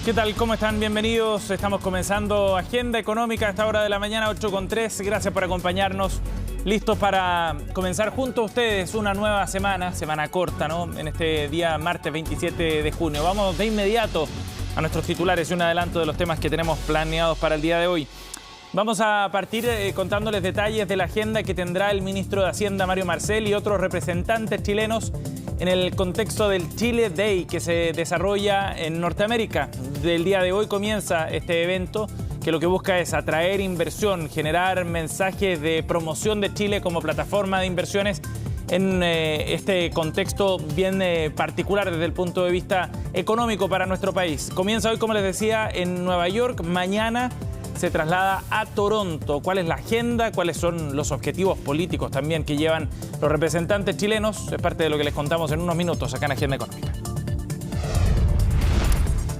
¿Qué tal? ¿Cómo están? Bienvenidos. Estamos comenzando Agenda Económica a esta hora de la mañana, 8:03. Gracias por acompañarnos. Listos para comenzar junto a ustedes una nueva semana corta, ¿no? En este día martes 27 de junio. Vamos de inmediato a nuestros titulares y un adelanto de los temas que tenemos planeados para el día de hoy. Vamos a partir contándoles detalles de la agenda que tendrá el ministro de Hacienda, Mario Marcel, y otros representantes chilenos en el contexto del Chile Day que se desarrolla en Norteamérica. Del día de hoy comienza este evento que lo que busca es atraer inversión, generar mensajes de promoción de Chile como plataforma de inversiones en este contexto bien particular desde el punto de vista económico para nuestro país. Comienza hoy, como les decía, en Nueva York. Mañana se traslada a Toronto. ¿Cuál es la agenda? ¿Cuáles son los objetivos políticos también que llevan los representantes chilenos? Es parte de lo que les contamos en unos minutos acá en Agenda Económica.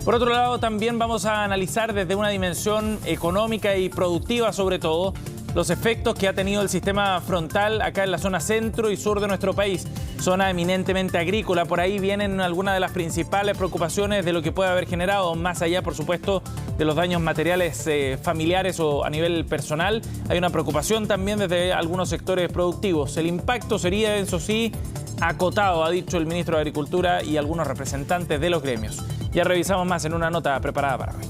Por otro lado, también vamos a analizar desde una dimensión económica y productiva, sobre todo, los efectos que ha tenido el sistema frontal acá en la zona centro y sur de nuestro país, zona eminentemente agrícola. Por ahí vienen algunas de las principales preocupaciones de lo que puede haber generado, más allá, por supuesto, de los daños materiales familiares o a nivel personal. Hay una preocupación también desde algunos sectores productivos. El impacto sería, eso sí, acotado, ha dicho el ministro de Agricultura y algunos representantes de los gremios. Ya revisamos más en una nota preparada para hoy.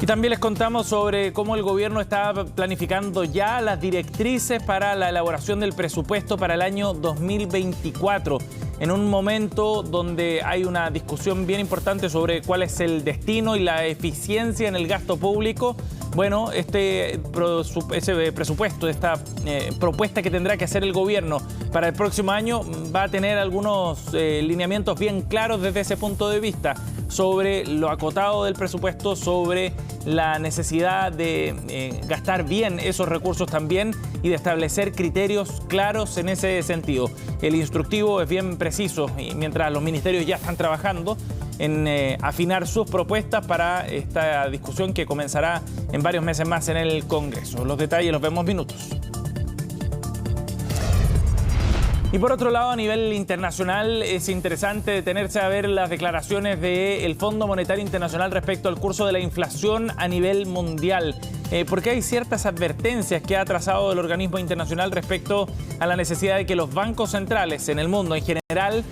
Y también les contamos sobre cómo el gobierno está planificando ya las directrices para la elaboración del presupuesto para el año 2024, en un momento donde hay una discusión bien importante sobre cuál es el destino y la eficiencia en el gasto público. Bueno, ese presupuesto, esta propuesta que tendrá que hacer el gobierno para el próximo año va a tener algunos lineamientos bien claros desde ese punto de vista sobre lo acotado del presupuesto, sobre la necesidad de gastar bien esos recursos también y de establecer criterios claros en ese sentido. El instructivo es bien preciso y mientras los ministerios ya están trabajando en afinar sus propuestas para esta discusión que comenzará en varios meses más en el Congreso. Los detalles los vemos minutos. Y por otro lado, a nivel internacional, es interesante detenerse a ver las declaraciones del Fondo Monetario Internacional respecto al curso de la inflación a nivel mundial, porque hay ciertas advertencias que ha trazado el organismo internacional respecto a la necesidad de que los bancos centrales en el mundo en general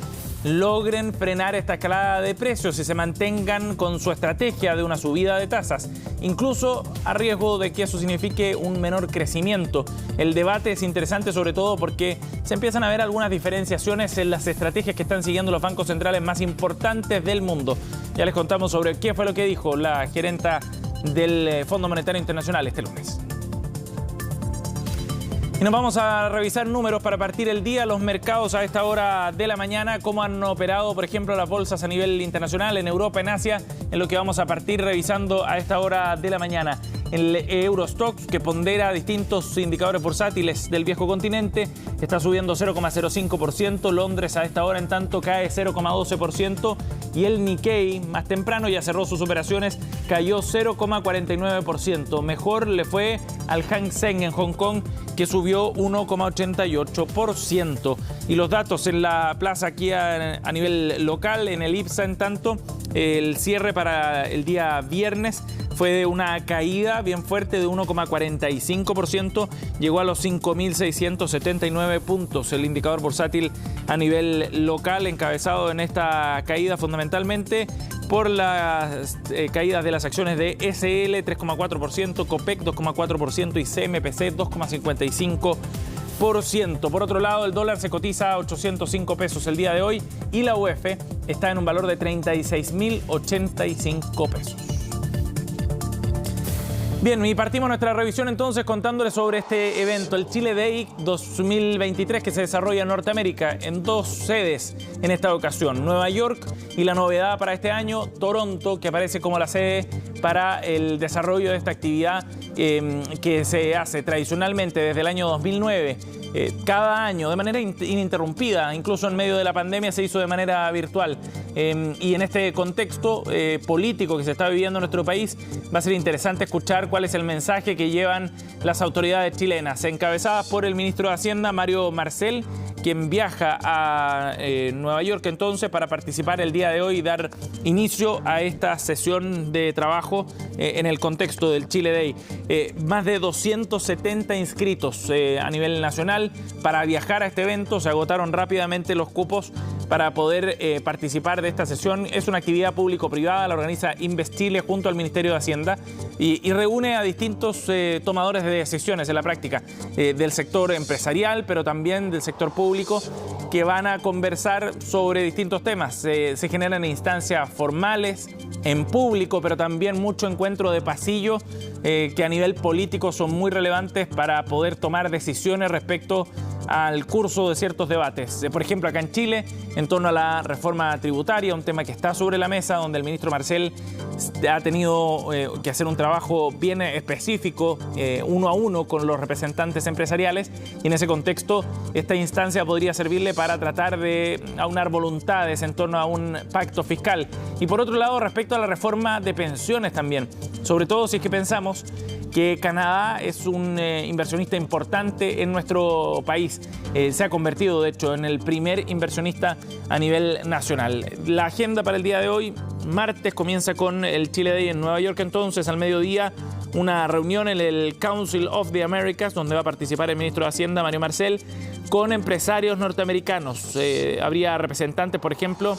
logren frenar esta escalada de precios y se mantengan con su estrategia de una subida de tasas, incluso a riesgo de que eso signifique un menor crecimiento. El debate es interesante sobre todo porque se empiezan a ver algunas diferenciaciones en las estrategias que están siguiendo los bancos centrales más importantes del mundo. Ya les contamos sobre qué fue lo que dijo la gerenta del Fondo Monetario Internacional este lunes. Y nos vamos a revisar números para partir el día. Los mercados a esta hora de la mañana, cómo han operado, por ejemplo, las bolsas a nivel internacional, en Europa, en Asia, en lo que vamos a partir revisando a esta hora de la mañana. El Eurostoxx, que pondera distintos indicadores bursátiles del viejo continente, está subiendo 0,05%. Londres a esta hora, en tanto, cae 0,12%. Y el Nikkei, más temprano, ya cerró sus operaciones, cayó 0,49%. Mejor le fue al Hang Seng en Hong Kong, que subió 1,88%. Y los datos en la plaza aquí a nivel local, en el IPSA, en tanto, el cierre para el día viernes fue de una caída bien fuerte de 1,45%, llegó a los 5.679 puntos. El indicador bursátil a nivel local, encabezado en esta caída fundamentalmente por las caídas de las acciones de SL 3,4%, Copec 2,4% y CMPC 2,55%. Por otro lado, el dólar se cotiza a 805 pesos el día de hoy y la UF está en un valor de 36.085 pesos. Bien, y partimos nuestra revisión entonces contándoles sobre este evento, el Chile Day 2023, que se desarrolla en Norteamérica en dos sedes en esta ocasión, Nueva York y la novedad para este año, Toronto, que aparece como la sede para el desarrollo de esta actividad que se hace tradicionalmente desde el año 2009. Cada año, de manera ininterrumpida, incluso en medio de la pandemia se hizo de manera virtual. Y en este contexto político que se está viviendo en nuestro país, va a ser interesante escuchar cuál es el mensaje que llevan las autoridades chilenas, encabezadas por el ministro de Hacienda, Mario Marcel, quien viaja a Nueva York entonces para participar el día de hoy y dar inicio a esta sesión de trabajo en el contexto del Chile Day. Más de 270 inscritos a nivel nacional para viajar a este evento. Se agotaron rápidamente los cupos para poder participar de esta sesión. Es una actividad público-privada, la organiza Invest Chile junto al Ministerio de Hacienda y reúne a distintos tomadores de decisiones en la práctica del sector empresarial, pero también del sector público, que van a conversar sobre distintos temas. Se generan instancias formales, en público, pero también mucho encuentro de pasillo que a nivel político son muy relevantes para poder tomar decisiones respecto al curso de ciertos debates. Por ejemplo, acá en Chile, en torno a la reforma tributaria, un tema que está sobre la mesa, donde el ministro Marcel ha tenido que hacer un trabajo bien específico, uno a uno, con los representantes empresariales, y en ese contexto esta instancia podría servirle para tratar de aunar voluntades en torno a un pacto fiscal. Y por otro lado, respecto a la reforma de pensiones también, sobre todo si es que pensamos que Canadá es un inversionista importante en nuestro país. Se ha convertido, de hecho, en el primer inversionista a nivel nacional. La agenda para el día de hoy, martes, comienza con el Chile Day en Nueva York. Entonces, al mediodía, una reunión en el Council of the Americas, donde va a participar el ministro de Hacienda, Mario Marcel, con empresarios norteamericanos. Habría representantes, por ejemplo,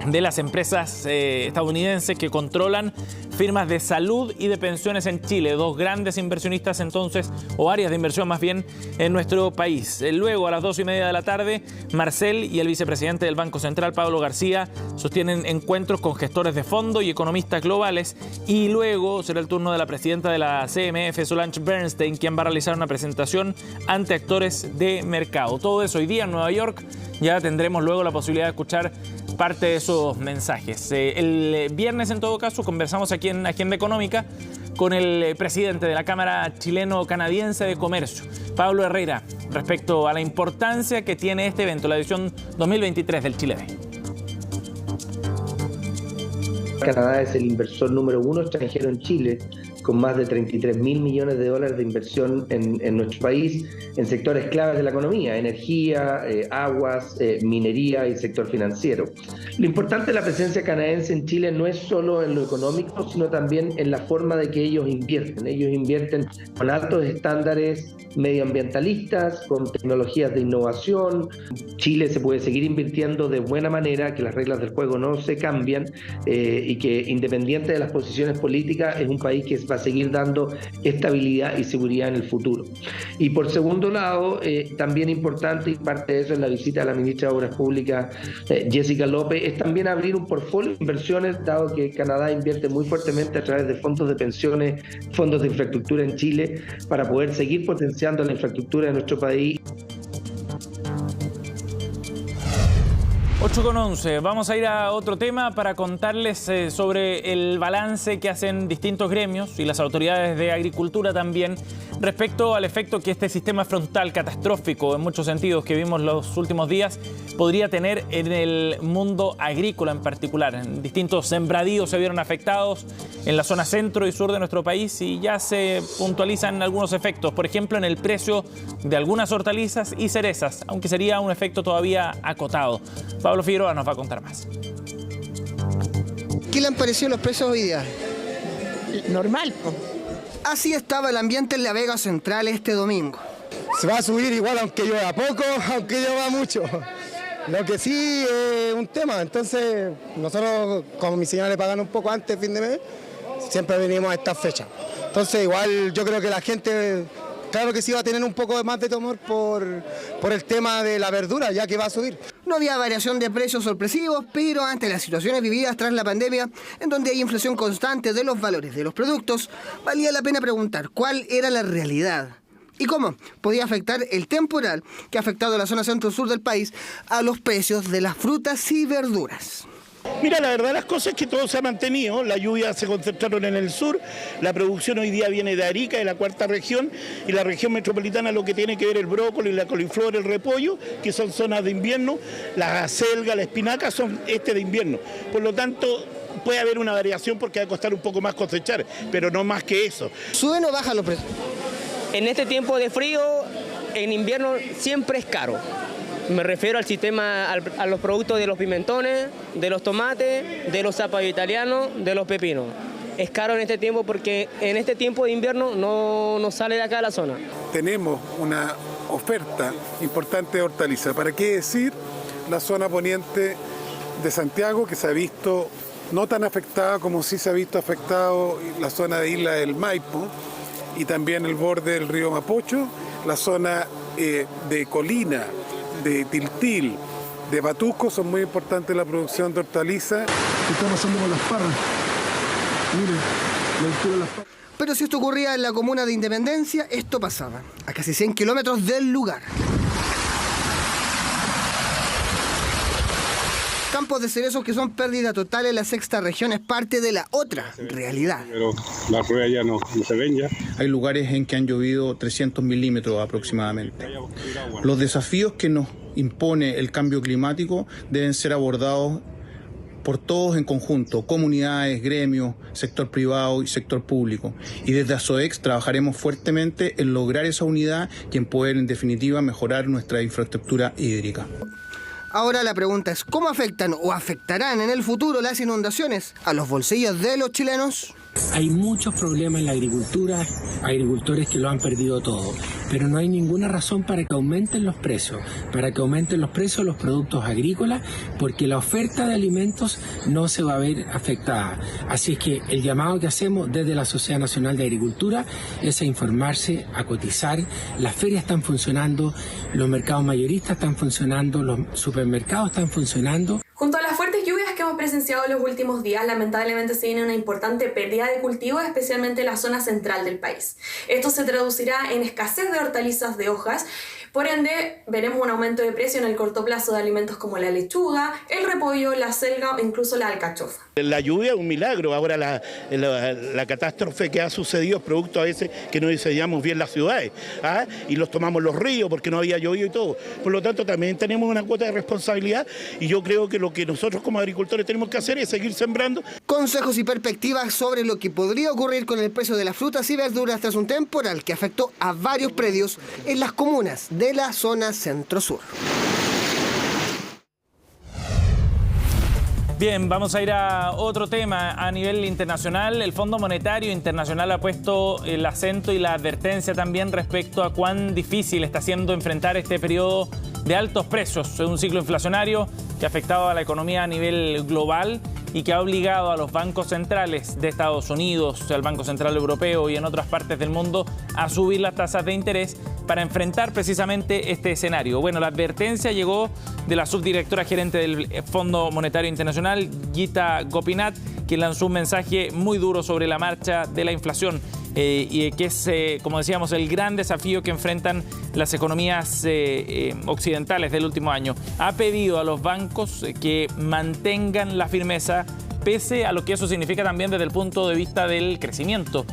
de las empresas estadounidenses que controlan firmas de salud y de pensiones en Chile, dos grandes inversionistas entonces, o áreas de inversión más bien, en nuestro país. Luego, a las 2:30 de la tarde, Marcel y el vicepresidente del Banco Central, Pablo García, sostienen encuentros con gestores de fondo y economistas globales, y luego será el turno de la presidenta de la CMF, Solange Bernstein, quien va a realizar una presentación ante actores de mercado. Todo eso hoy día en Nueva York. Ya tendremos luego la posibilidad de escuchar parte de esos mensajes. El viernes, en todo caso, conversamos aquí en Agenda Económica con el presidente de la Cámara Chileno-Canadiense de Comercio, Pablo Herrera, respecto a la importancia que tiene este evento, la edición 2023 del Chile Day. Canadá es el inversor número 1 extranjero en Chile, con más de 33.000 millones de dólares de inversión en nuestro país, en sectores claves de la economía: energía, aguas, minería y sector financiero. Lo importante de la presencia canadiense en Chile no es solo en lo económico, sino también en la forma de que ellos invierten. Ellos invierten con altos estándares medioambientalistas, con tecnologías de innovación. Chile se puede seguir invirtiendo de buena manera, que las reglas del juego no se cambian, y que, independiente de las posiciones políticas, es un país que va a seguir dando estabilidad y seguridad en el futuro. Y por segundo lado, también importante, y parte de eso es la visita de la ministra de Obras Públicas, Jessica López, es también abrir un portfolio de inversiones, dado que Canadá invierte muy fuertemente a través de fondos de pensiones, fondos de infraestructura en Chile, para poder seguir potenciando la infraestructura de nuestro país. 8:11. Vamos a ir a otro tema para contarles sobre el balance que hacen distintos gremios y las autoridades de agricultura también respecto al efecto que este sistema frontal catastrófico en muchos sentidos que vimos los últimos días podría tener en el mundo agrícola en particular. Distintos sembradíos se vieron afectados en la zona centro y sur de nuestro país y ya se puntualizan algunos efectos, por ejemplo en el precio de algunas hortalizas y cerezas, aunque sería un efecto todavía acotado. Pablo Figueroa nos va a contar más. ¿Qué le han parecido los precios hoy día? Normal, po. Así estaba el ambiente en la Vega Central este domingo. Se va a subir igual aunque llueva poco, aunque llueva mucho. Lo que sí es un tema, entonces nosotros, como mi señora le pagan un poco antes, fin de mes, siempre venimos a estas fechas. Entonces igual yo creo que la gente, claro que sí va a tener un poco más de temor por el tema de la verdura, ya que va a subir. No había variación de precios sorpresivos, pero ante las situaciones vividas tras la pandemia, en donde hay inflación constante de los valores de los productos, valía la pena preguntar cuál era la realidad y cómo podía afectar el temporal que ha afectado a la zona centro-sur del país a los precios de las frutas y verduras. Mira, la verdad las cosas es que todo se ha mantenido, las lluvias se concentraron en el sur, la producción hoy día viene de Arica, de la cuarta región, y la región metropolitana lo que tiene que ver el brócoli, la coliflor, el repollo, que son zonas de invierno, la acelga, la espinaca son de invierno. Por lo tanto, puede haber una variación porque va a costar un poco más cosechar, pero no más que eso. ¿Suben o bajan los precios? En este tiempo de frío, en invierno siempre es caro. Me refiero al sistema, a los productos de los pimentones, de los tomates, de los zapallos italianos, de los pepinos. Es caro en este tiempo porque en este tiempo de invierno no sale de acá a la zona. Tenemos una oferta importante de hortalizas. ¿Para qué decir la zona poniente de Santiago, que se ha visto no tan afectada como sí se ha visto afectado la zona de Isla del Maipo y también el borde del río Mapocho, la zona de Colina, de Tiltil, de Patusco, son muy importantes la producción de hortalizas. ¿Qué está pasando con las parras? Mire, la altura de las parras. Pero si esto ocurría en la comuna de Independencia, esto pasaba a casi 100 kilómetros del lugar. Campos de cerezos que son pérdida total en la sexta región es parte de la otra realidad. Pero las ruedas ya no se ven ya. Hay lugares en que han llovido 300 milímetros aproximadamente. Los desafíos que nos impone el cambio climático deben ser abordados por todos en conjunto, comunidades, gremios, sector privado y sector público. Y desde ASOEX trabajaremos fuertemente en lograr esa unidad y en poder, en definitiva, mejorar nuestra infraestructura hídrica. Ahora la pregunta es, ¿cómo afectan o afectarán en el futuro las inundaciones a los bolsillos de los chilenos? Hay muchos problemas en la agricultura, hay agricultores que lo han perdido todo, pero no hay ninguna razón para que aumenten los precios, de los productos agrícolas, porque la oferta de alimentos no se va a ver afectada. Así es que el llamado que hacemos desde la Sociedad Nacional de Agricultura es a informarse, a cotizar. Las ferias están funcionando, los mercados mayoristas están funcionando, los supermercados están funcionando. Junto a las fuertes lluvias que hemos presenciado en los últimos días, lamentablemente se viene una importante pérdida de cultivos, especialmente en la zona central del país. Esto se traducirá en escasez de hortalizas de hojas, por ende veremos un aumento de precio en el corto plazo de alimentos como la lechuga, el repollo, la selga o incluso la alcachofa. La lluvia es un milagro, ahora la catástrofe que ha sucedido es producto a veces que no diseñamos bien las ciudades, y los tomamos los ríos porque no había llovido y todo. Por lo tanto también tenemos una cuota de responsabilidad y yo creo que lo que nosotros como agricultores tenemos que hacer es seguir sembrando. Consejos y perspectivas sobre lo que podría ocurrir con el precio de las frutas y verduras tras un temporal que afectó a varios predios en las comunas de la zona centro-sur. Bien, vamos a ir a otro tema a nivel internacional. El Fondo Monetario Internacional ha puesto el acento y la advertencia también respecto a cuán difícil está siendo enfrentar este periodo de altos precios, un ciclo inflacionario que ha afectado a la economía a nivel global y que ha obligado a los bancos centrales de Estados Unidos, al Banco Central Europeo y en otras partes del mundo a subir las tasas de interés para enfrentar precisamente este escenario. Bueno, la advertencia llegó de la subdirectora gerente del Fondo Monetario Internacional, Gita Gopinath, quien lanzó un mensaje muy duro sobre la marcha de la inflación y que es, como decíamos, el gran desafío que enfrentan las economías occidentales del último año. Ha pedido a los bancos que mantengan la firmeza pese a lo que eso significa también desde el punto de vista del crecimiento.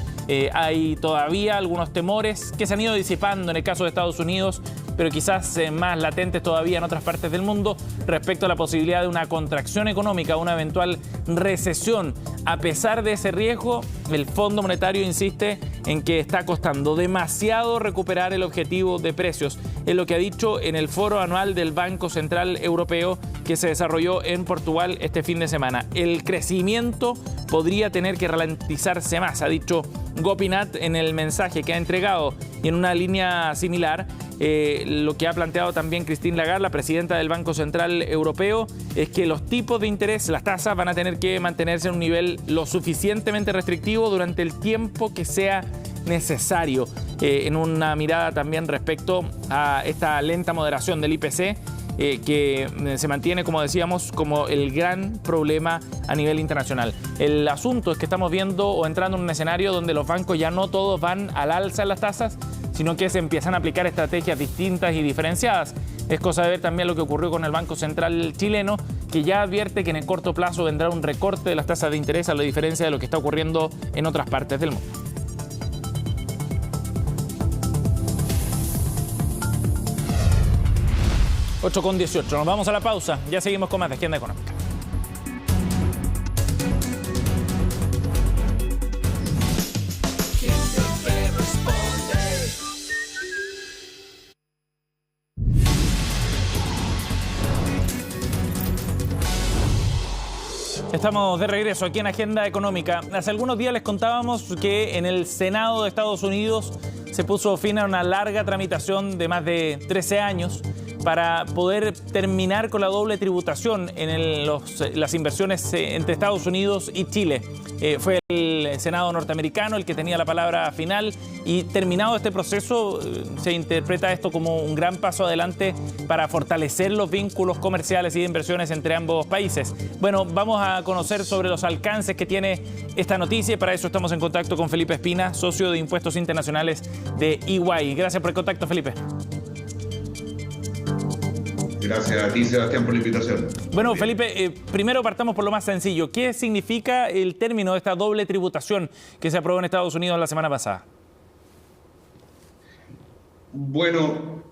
Hay todavía algunos temores que se han ido disipando en el caso de Estados Unidos, pero quizás más latentes todavía en otras partes del mundo respecto a la posibilidad de una contracción económica, una eventual recesión. A pesar de ese riesgo, el Fondo Monetario insiste en que está costando demasiado recuperar el objetivo de precios. Es lo que ha dicho en el foro anual del Banco Central Europeo que se desarrolló en Portugal este fin de semana. El crecimiento podría tener que ralentizarse más, ha dicho Gopinath en el mensaje que ha entregado, y en una línea similar lo que ha planteado también Christine Lagarde, la presidenta del Banco Central Europeo, es que los tipos de interés, las tasas, van a tener que mantenerse en un nivel lo suficientemente restrictivo durante el tiempo que sea necesario, en una mirada también respecto a esta lenta moderación del IPC, que se mantiene, como decíamos, como el gran problema a nivel internacional. El asunto es que estamos viendo o entrando en un escenario donde los bancos ya no todos van al alza en las tasas, sino que se empiezan a aplicar estrategias distintas y diferenciadas. Es cosa de ver también lo que ocurrió con el Banco Central chileno, que ya advierte que en el corto plazo vendrá un recorte de las tasas de interés, a la diferencia de lo que está ocurriendo en otras partes del mundo. 8:18. Nos vamos a la pausa. Ya seguimos con más de Agenda Económica. Estamos de regreso aquí en Agenda Económica. Hace algunos días les contábamos que en el Senado de Estados Unidos se puso fin a una larga tramitación de más de 13 años para poder terminar con la doble tributación en las inversiones entre Estados Unidos y Chile. Fue el Senado norteamericano el que tenía la palabra final y terminado este proceso se interpreta esto como un gran paso adelante para fortalecer los vínculos comerciales y de inversiones entre ambos países. Bueno, vamos a conocer sobre los alcances que tiene esta noticia y para eso estamos en contacto con Felipe Espina, socio de Impuestos Internacionales de EY. Gracias por el contacto, Felipe. Gracias a ti, Sebastián, por la invitación. Bueno, Felipe, primero partamos por lo más sencillo. ¿Qué significa el término de esta doble tributación que se aprobó en Estados Unidos la semana pasada? Bueno,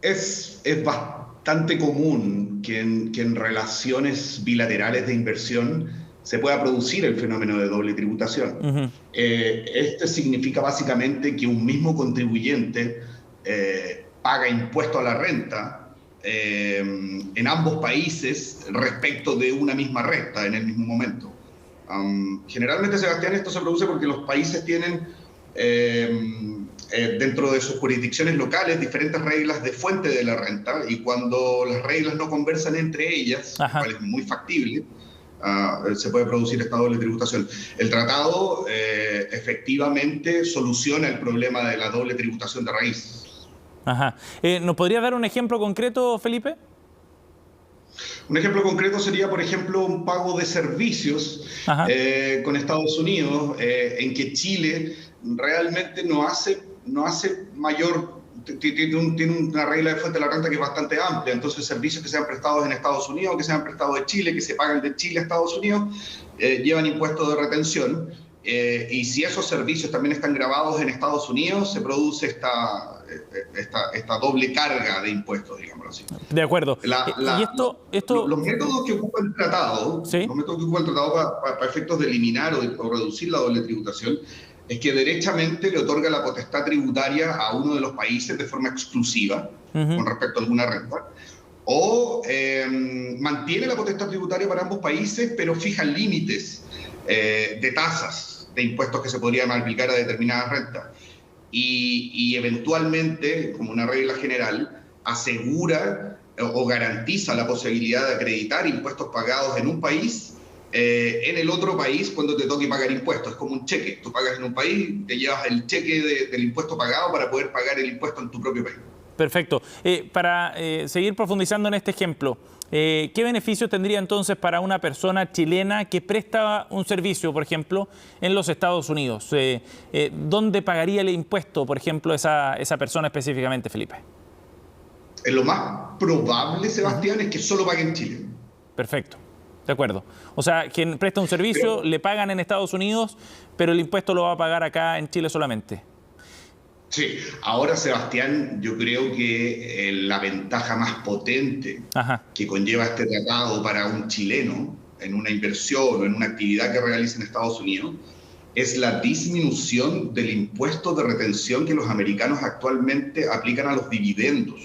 es bastante común que en relaciones bilaterales de inversión se pueda producir el fenómeno de doble tributación. Este significa básicamente que un mismo contribuyente paga impuesto a la renta en ambos países respecto de una misma renta en el mismo momento. Generalmente, Sebastián, esto se produce porque los países tienen dentro de sus jurisdicciones locales diferentes reglas de fuente de la renta y cuando las reglas no conversan entre ellas, lo cual es muy factible, se puede producir esta doble tributación. El tratado efectivamente soluciona el problema de la doble tributación de raíz. Ajá. ¿Nos podría dar un ejemplo concreto, Felipe? Un ejemplo concreto sería, por ejemplo, un pago de servicios con Estados Unidos, en que Chile realmente no hace mayor, tiene una regla de fuente de la renta que es bastante amplia, entonces servicios que sean prestados en Estados Unidos, que sean prestados de Chile, que se pagan de Chile a Estados Unidos, llevan impuestos de retención. Y si esos servicios también están grabados en Estados Unidos, se produce esta doble carga de impuestos, digámoslo así. De acuerdo. ¿Y los métodos que ocupa el tratado, para efectos de eliminar o reducir la doble tributación, es que derechamente le otorga la potestad tributaria a uno de los países de forma exclusiva con respecto a alguna renta, o mantiene la potestad tributaria para ambos países, pero fija límites de tasas de impuestos que se podrían aplicar a determinadas rentas. Y eventualmente, como una regla general, asegura o garantiza la posibilidad de acreditar impuestos pagados en un país en el otro país cuando te toque pagar impuestos. Es como un cheque. Tú pagas en un país, te llevas el cheque del impuesto pagado para poder pagar el impuesto en tu propio país. Perfecto. Para seguir profundizando en este ejemplo, ¿qué beneficio tendría entonces para una persona chilena que presta un servicio, por ejemplo, en los Estados Unidos? ¿Dónde pagaría el impuesto, por ejemplo, esa persona específicamente, Felipe? Lo más probable, Sebastián, es que solo pague en Chile. Perfecto. De acuerdo. O sea, quien presta un servicio le pagan en Estados Unidos, pero el impuesto lo va a pagar acá en Chile solamente. Sí, ahora, Sebastián, yo creo que la ventaja más potente que conlleva este tratado para un chileno en una inversión o en una actividad que realice en Estados Unidos es la disminución del impuesto de retención que los americanos actualmente aplican a los dividendos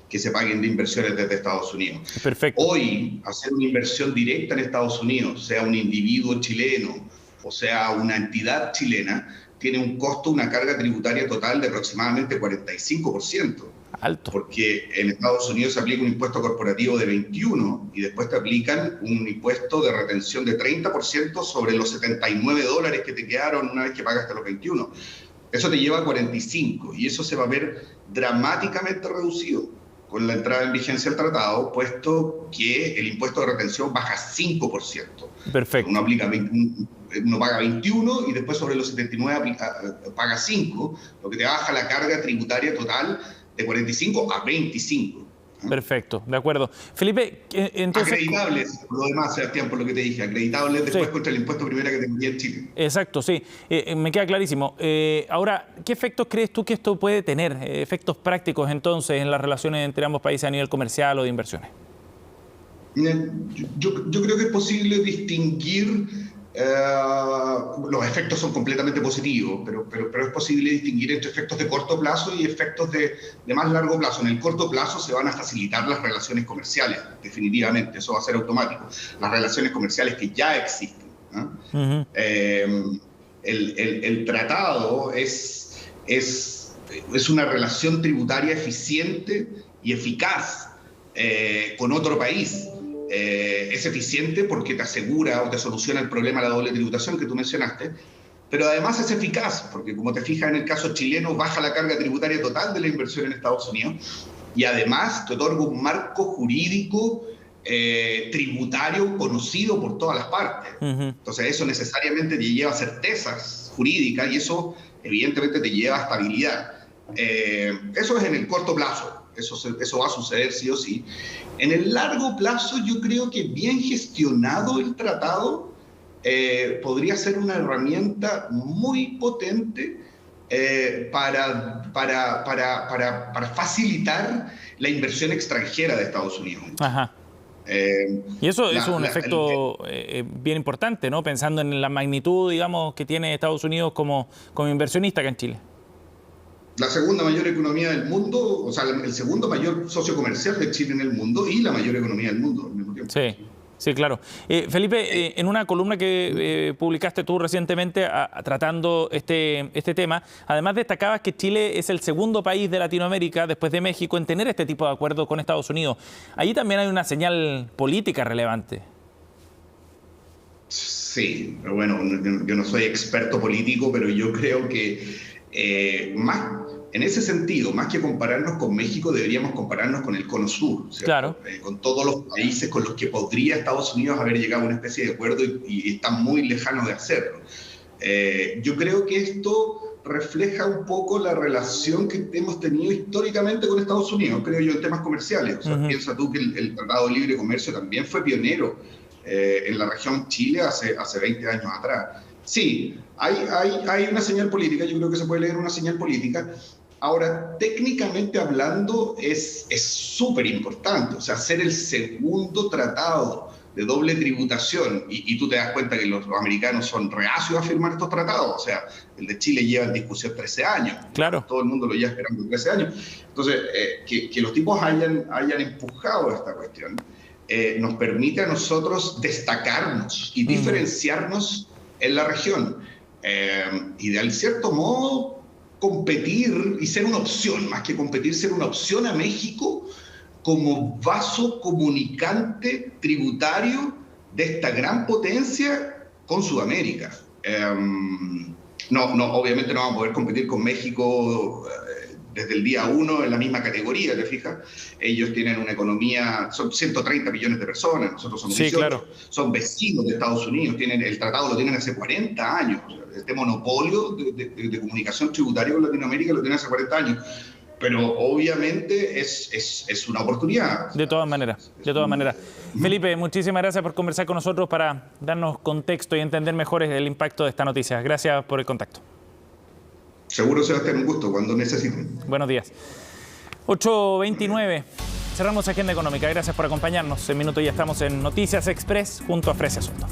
que se paguen de inversiones desde Estados Unidos. Perfecto. Hoy, hacer una inversión directa en Estados Unidos, sea un individuo chileno o sea una entidad chilena, tiene un costo, una carga tributaria total de aproximadamente 45%. Alto. Porque en Estados Unidos se aplica un impuesto corporativo de 21% y después te aplican un impuesto de retención de 30% sobre los $79 que te quedaron una vez que pagaste los 21%. Eso te lleva a 45% y eso se va a ver dramáticamente reducido con la entrada en vigencia del tratado, puesto que el impuesto de retención baja 5%. Perfecto. Uno paga 21 y después sobre los 79 paga 5, lo que te baja la carga tributaria total de 45 a 25. Perfecto, de acuerdo. Felipe, entonces... Acreditables, por lo demás, Sebastián, por lo que te dije, acreditables después contra el impuesto primera categoría en Chile. Exacto, sí. Me queda clarísimo. Ahora, ¿qué efectos crees tú que esto puede tener? Efectos prácticos, entonces, en las relaciones entre ambos países a nivel comercial o de inversiones. Yo creo que es posible distinguir, los efectos son completamente positivos, pero es posible distinguir entre efectos de corto plazo y efectos de más largo plazo. En el corto plazo se van a facilitar las relaciones comerciales, definitivamente, eso va a ser automático. Las relaciones comerciales que ya existen, ¿no? El tratado es una relación tributaria eficiente y eficaz con otro país. Es eficiente porque te asegura o te soluciona el problema de la doble tributación que tú mencionaste, pero además es eficaz porque, como te fijas en el caso chileno, baja la carga tributaria total de la inversión en Estados Unidos y además te otorga un marco jurídico tributario conocido por todas las partes. Entonces eso necesariamente te lleva a certezas jurídicas y eso evidentemente te lleva a estabilidad. Eso es en el corto plazo. Eso va a suceder sí o sí. En el largo plazo, yo creo que bien gestionado el tratado podría ser una herramienta muy potente para facilitar la inversión extranjera de Estados Unidos. Ajá. Y eso es un efecto bien importante, ¿no? Pensando en la magnitud, digamos, que tiene Estados Unidos como inversionista acá en Chile. La segunda mayor economía del mundo, o sea, el segundo mayor socio comercial de Chile en el mundo y la mayor economía del mundo al mismo tiempo. Sí, claro. Felipe, en una columna que publicaste tú recientemente tratando este tema, además destacabas que Chile es el segundo país de Latinoamérica, después de México, en tener este tipo de acuerdo con Estados Unidos. Allí también hay una señal política relevante. Sí, pero bueno, yo no soy experto político, pero yo creo que en ese sentido, más que compararnos con México, deberíamos compararnos con el Cono Sur, ¿cierto? Claro. Con todos los países con los que podría Estados Unidos haber llegado a una especie de acuerdo y está muy lejano de hacerlo. Yo creo que esto refleja un poco la relación que hemos tenido históricamente con Estados Unidos, creo yo, en temas comerciales. O sea, piensa tú que el Tratado de Libre Comercio también fue pionero en la región Chile hace 20 años atrás. Sí, hay una señal política, yo creo que se puede leer una señal política. Ahora, técnicamente hablando, es súper importante, o sea, ser el segundo tratado de doble tributación, y tú te das cuenta que los americanos son reacios a firmar estos tratados, o sea, el de Chile lleva en discusión 13 años, claro. Todo el mundo lo lleva esperando 13 años, entonces, que los tipos hayan empujado esta cuestión, nos permite a nosotros destacarnos y diferenciarnos en la región, y de cierto modo competir y ser una opción, más que competir, ser una opción a México como vaso comunicante tributario de esta gran potencia con Sudamérica. Obviamente no vamos a poder competir con México desde el día 1 en la misma categoría, ¿te fijas? Ellos tienen una economía, son 130 millones de personas, nosotros somos 18, claro. Son vecinos de Estados Unidos, el tratado lo tienen hace 40 años, este monopolio de comunicación tributaria con Latinoamérica lo tienen hace 40 años, pero obviamente es una oportunidad. De todas maneras. Felipe, muchísimas gracias por conversar con nosotros para darnos contexto y entender mejor el impacto de esta noticia. Gracias por el contacto. Seguro, Sebastián, un gusto, cuando necesiten. Buenos días. 8:29. Cerramos Agenda Económica. Gracias por acompañarnos. En minuto ya estamos en Noticias Express junto a Fresia Soto.